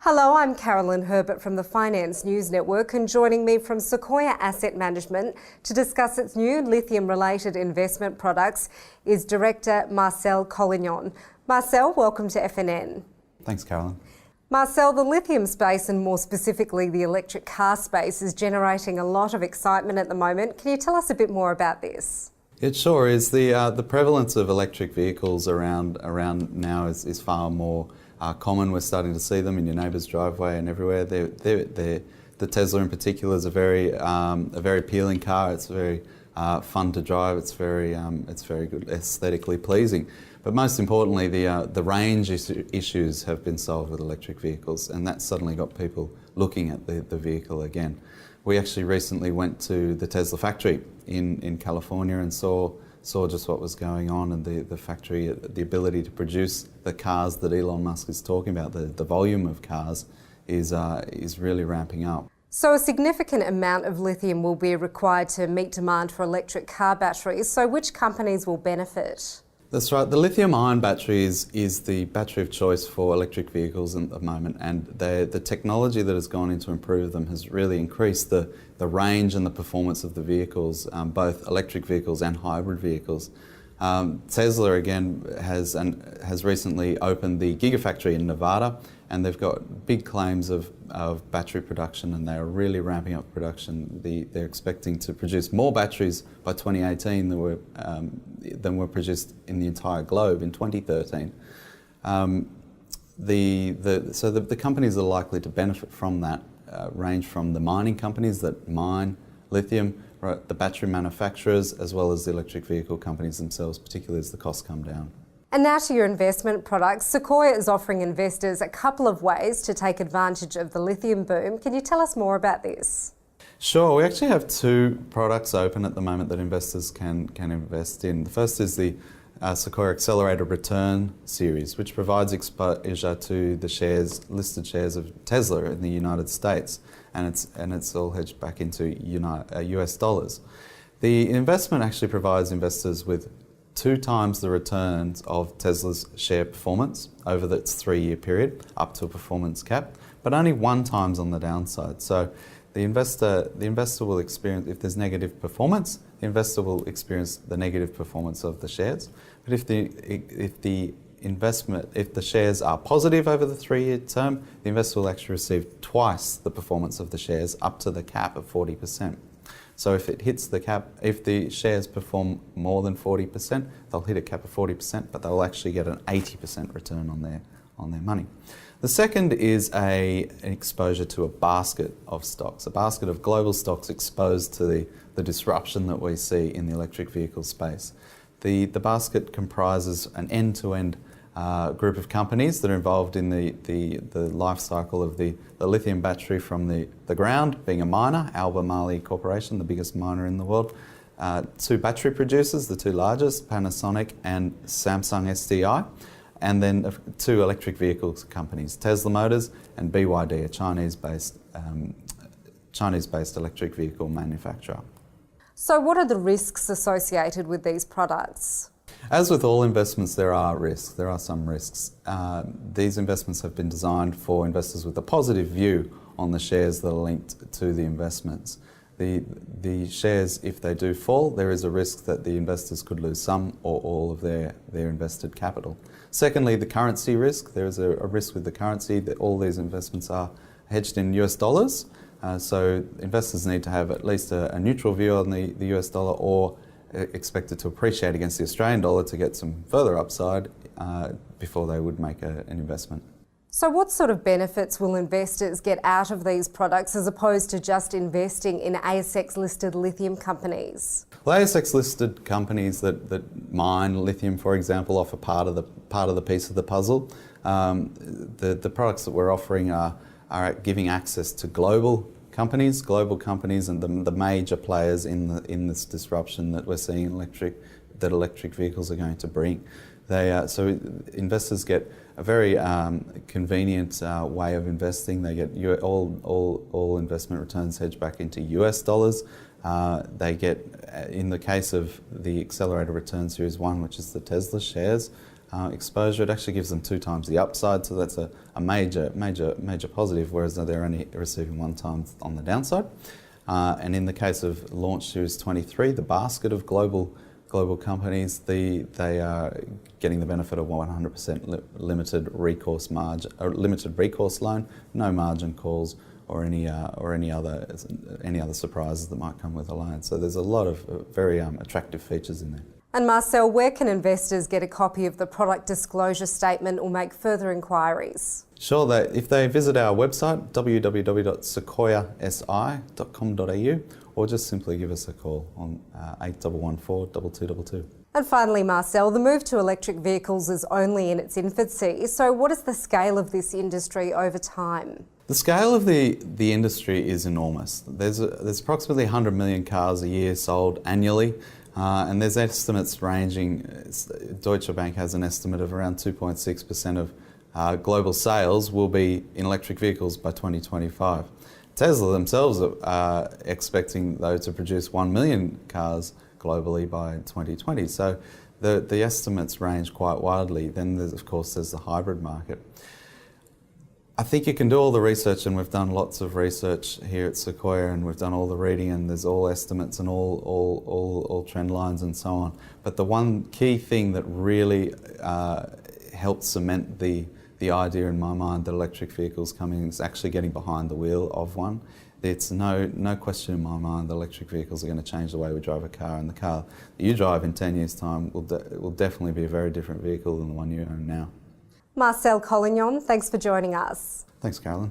Hello, I'm Carolyn Herbert from the Finance News Network, and joining me from Sequoia Asset Management to discuss its new lithium-related investment products is Director Marcel Collignon. Marcel, welcome to FNN. Thanks, Carolyn. Marcel, the lithium space, and more specifically the electric car space, is generating a lot of excitement at the moment. Can you tell us a bit more about this? It sure is. The prevalence of electric vehicles around now is far more common. We're starting to see them in your neighbour's driveway and everywhere. The Tesla in particular is a very appealing car. It's very fun to drive. It's very good, aesthetically pleasing. But most importantly, the range issues have been solved with electric vehicles, and that's suddenly got people looking at the vehicle again. We actually recently went to the Tesla factory in California and saw just what was going on, and the factory, the ability to produce the cars that Elon Musk is talking about, the volume of cars is really ramping up. So a significant amount of lithium will be required to meet demand for electric car batteries. So which companies will benefit? That's right. The lithium-ion battery is the battery of choice for electric vehicles at the moment, and the technology that has gone in to improve them has really increased the range and the performance of the vehicles, both electric vehicles and hybrid vehicles. Tesla again has recently opened the Gigafactory in Nevada, and they've got big claims of battery production, and they are really ramping up production. They're expecting to produce more batteries by 2018 than were produced in the entire globe in 2013. So the companies that are likely to benefit from that range from the mining companies that mine lithium, right, the battery manufacturers, as well as the electric vehicle companies themselves, particularly as the costs come down. And now to your investment products. Sequoia is offering investors a couple of ways to take advantage of the lithium boom. Can you tell us more about this? Sure. We actually have two products open at the moment that investors can invest in. The first is the Sequoia Accelerated Return Series, which provides exposure to the listed shares of Tesla in the United States, and it's all hedged back into US dollars. The investment actually provides investors with 2 times the returns of Tesla's share performance over its 3-year period, up to a performance cap, but only 1 times on the downside. So the investor will experience, if there's negative performance, the investor will experience the negative performance of the shares. But if the shares are positive over the 3-year term, the investor will actually receive twice the performance of the shares, up to the cap of 40%. So if it hits the cap, if the shares perform more than 40%, they'll hit a cap of 40%, but they'll actually get an 80% return on their money. The second is an exposure to a basket of stocks, a basket of global stocks exposed to the disruption that we see in the electric vehicle space. The basket comprises an end-to-end group of companies that are involved in the life cycle of the lithium battery from the ground, being a miner, Albemarle Corporation, the biggest miner in the world, 2 battery producers, the 2 largest, Panasonic and Samsung SDI, and then 2 electric vehicles companies, Tesla Motors and BYD, a Chinese-based electric vehicle manufacturer. So what are the risks associated with these products? As with all investments, there are risks. There are some risks. These investments have been designed for investors with a positive view on the shares that are linked to the investments. The shares, if they do fall, there is a risk that the investors could lose some or all of their invested capital. Secondly, the currency risk. There is a risk with the currency that all these investments are hedged in US dollars. So investors need to have at least a neutral view on the US dollar, or expect it to appreciate against the Australian dollar to get some further upside before they would make an investment. So what sort of benefits will investors get out of these products as opposed to just investing in ASX-listed lithium companies? Well, ASX-listed companies that mine lithium, for example, offer part of the piece of the puzzle. The products that we're offering are giving access to global companies and the major players in this disruption that we're seeing that electric vehicles are going to bring. So investors get a very convenient way of investing. They get all investment returns hedged back into US dollars. They get, in the case of the Accelerated Return Series 1, which is the Tesla shares, exposure. It actually gives them 2 times the upside, so that's a major positive, whereas they're only receiving 1 time on the downside. And in the case of Launch Series 23, the basket of global companies, they are getting the benefit of 100% limited recourse loan, no margin calls, or any other surprises that might come with a loan. So there's a lot of very attractive features in there. And Marcel, where can investors get a copy of the product disclosure statement or make further inquiries? Sure, if they visit our website, www.sequoiasi.com.au, or just simply give us a call on 8114 2222. And finally, Marcel, the move to electric vehicles is only in its infancy. So what is the scale of this industry over time? The scale of the industry is enormous. There's approximately 100 million cars a year sold annually, and there's estimates ranging. Deutsche Bank has an estimate of around 2.6% of global sales will be in electric vehicles by 2025. Tesla themselves are expecting, though, to produce 1 million cars globally by 2020. So the estimates range quite widely. Then, of course, there's the hybrid market. I think you can do all the research, and we've done lots of research here at Sequoia, and we've done all the reading, and there's all estimates and all trend lines and so on. But the one key thing that really helped cement the idea in my mind that electric vehicles coming is actually getting behind the wheel of one. It's no question in my mind that electric vehicles are going to change the way we drive a car, and the car that you drive in 10 years' time will definitely be a very different vehicle than the one you own now. Marcel Collignon, thanks for joining us. Thanks, Carolyn.